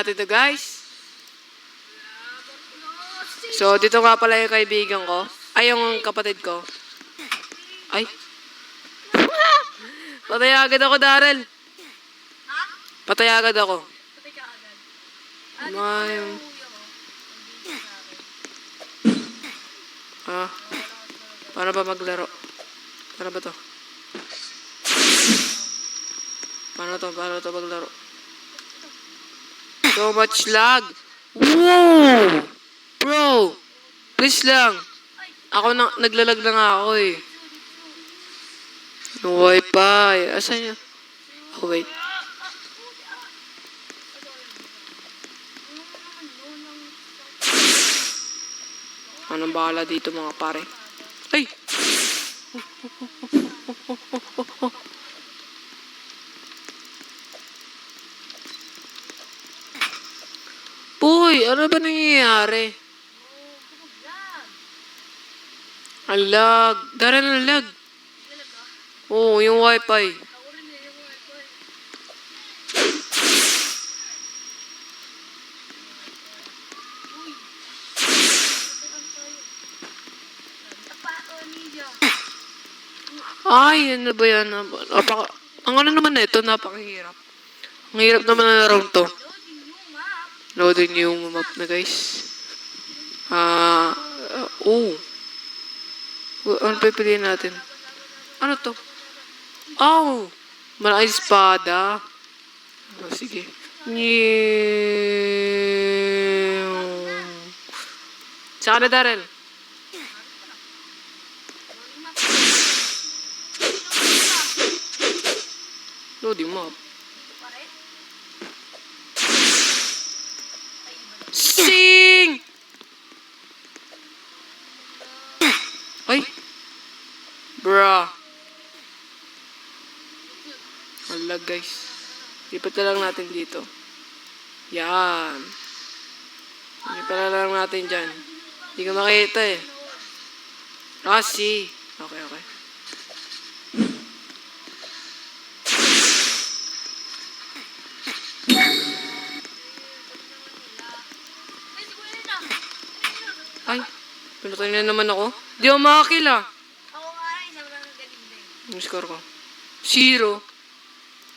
natin to, guys. So, dito nga pala yung kaibigan ko. Ay, yung kapatid ko. Ay. Patay agad ako, Daryl. Patay agad ako. May... Paano ba maglaro? Paano ba to? Paano to maglaro? So much lag. Wow! Bro! Please lang. Ako naglalag na nga ako eh. Yung wifi. Asan niya? Oh, wait. Anong bahala dito mga pare? Ay! Boy, ano ba nangyayari? Ang lag. Dara na lag. Oo, yung wifi. Ay, ano ba yan? Ang ano naman na ito, napakahirap. Ang hirap naman na round to. Loading yung map na, guys. Ano pipiliin natin? Ano to? Oh! Malaking espada. Oh, sige. Saka na, Daryl. Loading map. Sing! Ay! Bruh. Alag, guys. Lipat na lang natin dito. Yan. Lipat na lang natin dyan. Hindi ko makita eh. See. Okay. Ay, pinatay na naman ako. Di ako makakill ah. Ako nga rin, sobrang galing din. Yung score ko. 0.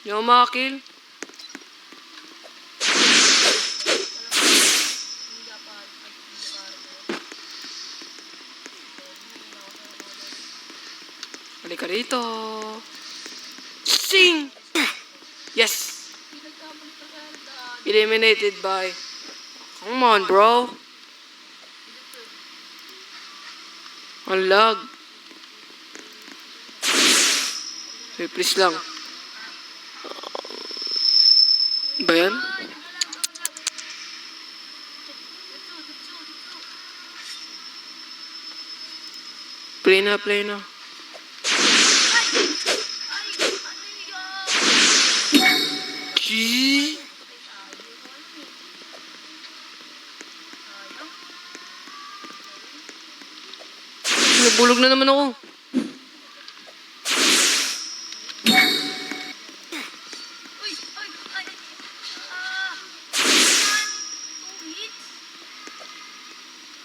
Di ako makakill. Halika rito. Sing! Yes! Eliminated by... Come on, bro. Ang lag. Okay, please lang. Ba yan? Play na. Gee. Nabulog na naman ako.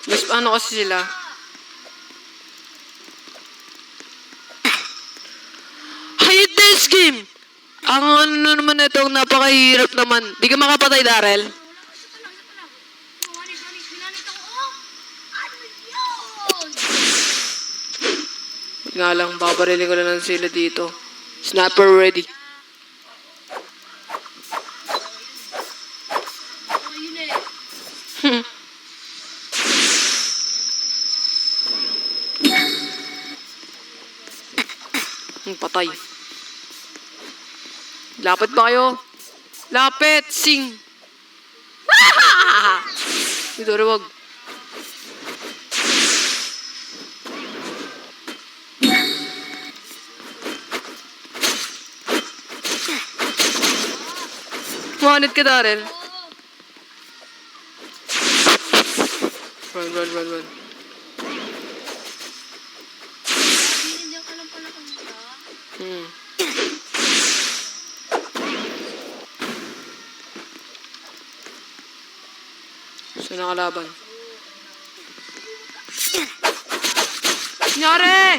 Mas ano kasi sila? Hate this game! Ang ano naman itong napakahirap naman. Di ka makapatay, Daryl. Nga lang, babarilin ko lang sila dito. Sniper ready. Patay. Lapit ba kayo? Lapit! Sing! Ito, wag. Manit ka, Daryl. Run. Ito na kalaban. Nyari!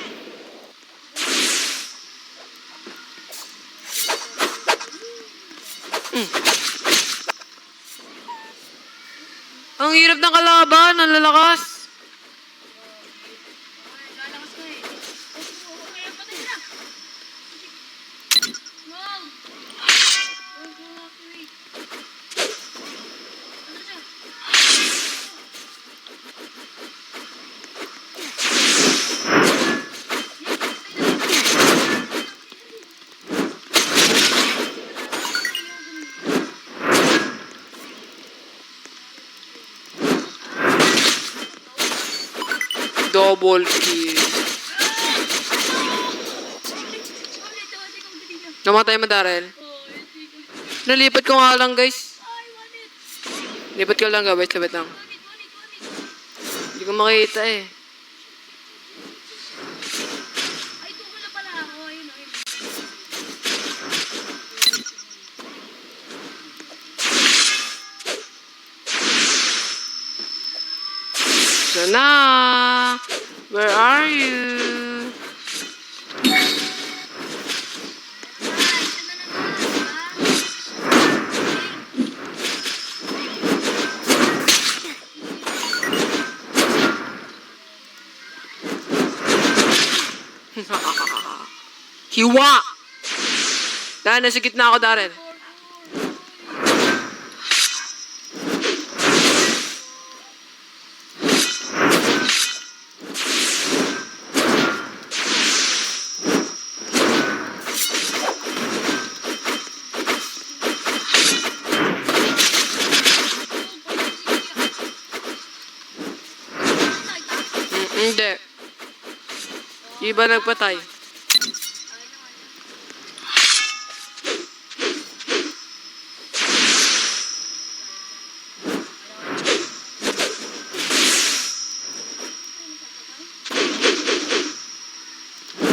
Ang hirap ng kalaban, ang lalakas. Lalakas ka eh. Okay, patay na. Wow! Wait. Ano siya? Double kill. Namatay mo, Darrell. Nalipat ko nga lang, guys. Lipat ko lang, guys. Labit lang. Hindi ko makita eh. Ay, tuko na pala ako. Ayun, ayun. Sana! Where are you? Hiwa! Dahil nasa gitna ako, Darren. Hindi. Iba nagpatay.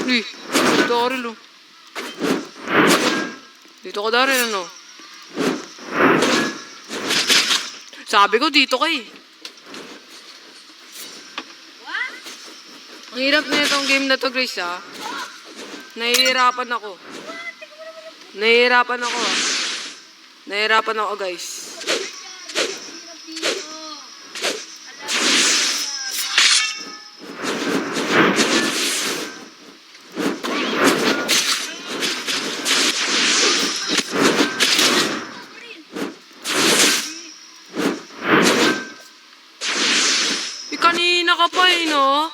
Uy, dito ako rin, oh. Dito ko na rin, ano. Sabi ko, dito ka eh. Ang hirap na itong game na to, Grace, ha? Nahihirapan ako. Nahihirapan ako, ha? Nahihirapan ako, guys. Kanina ka pa eh, no?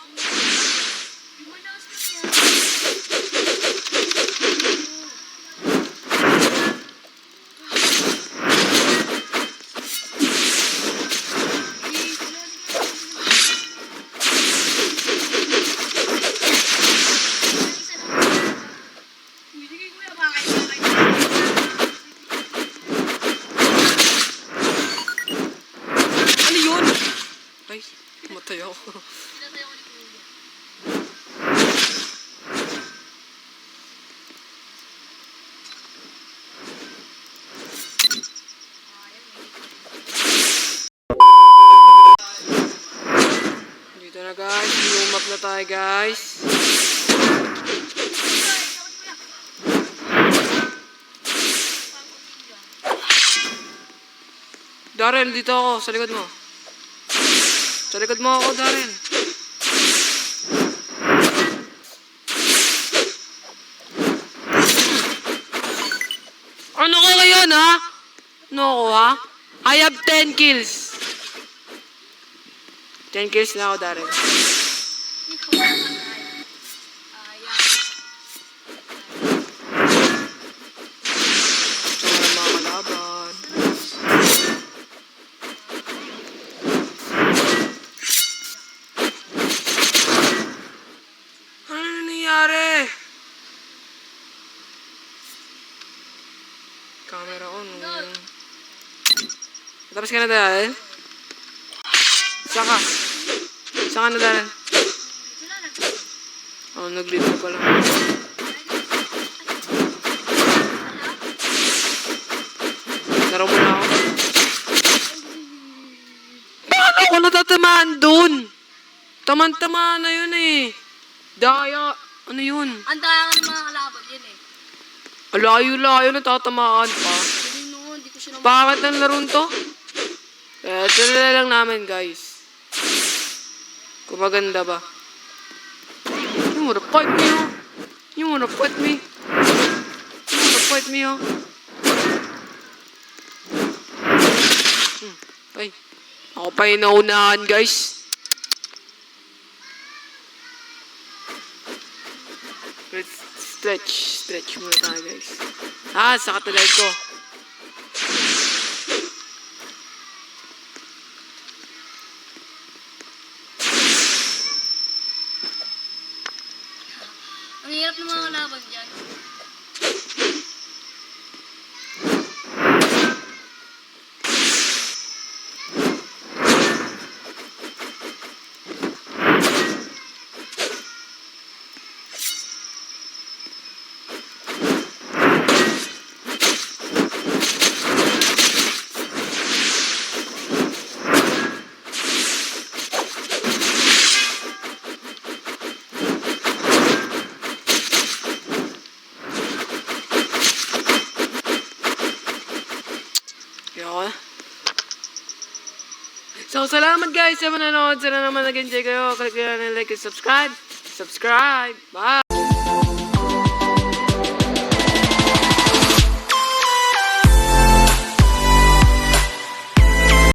Ano yun? Ay, matay ako. Dito na, guys. Lumap na tayo, guys. Darrell, dito ako. Sa likod mo. Sa likod mo ako, Darrell. Ano ko ngayon, ha? Ano ko, ha? I have 10 kills. 10 kills na ako, Darrell. Ito na mga kalaban. Ano nangyayari? Camera on. Tapos ka na, Darrell? Saan ka? Saan ka na, Darrell? Oh, nag-lead ka pala. Laro mo na ako. andun? Taman-tama na yun eh. Daya. Ano yun? Ang daya nga ng mga kalaban yan eh. Layo-layo na tatamaan pa. Hindi no, hindi ko siya naman. Bakit ang laro to? Ito na lang namin, guys. Kung maganda ba. You wanna fight me, oh? You wanna fight me? You wanna fight me, oh? Ay. Ako pa yung naunahan, guys. Let's stretch muna tayo, guys. Sa katalag ko. Ang hirap ng mga kalaban dyan. Yun. So, salamat guys sa manonood. Sana naman nag-enjoy kayo. Click nyo na like and subscribe. Bye!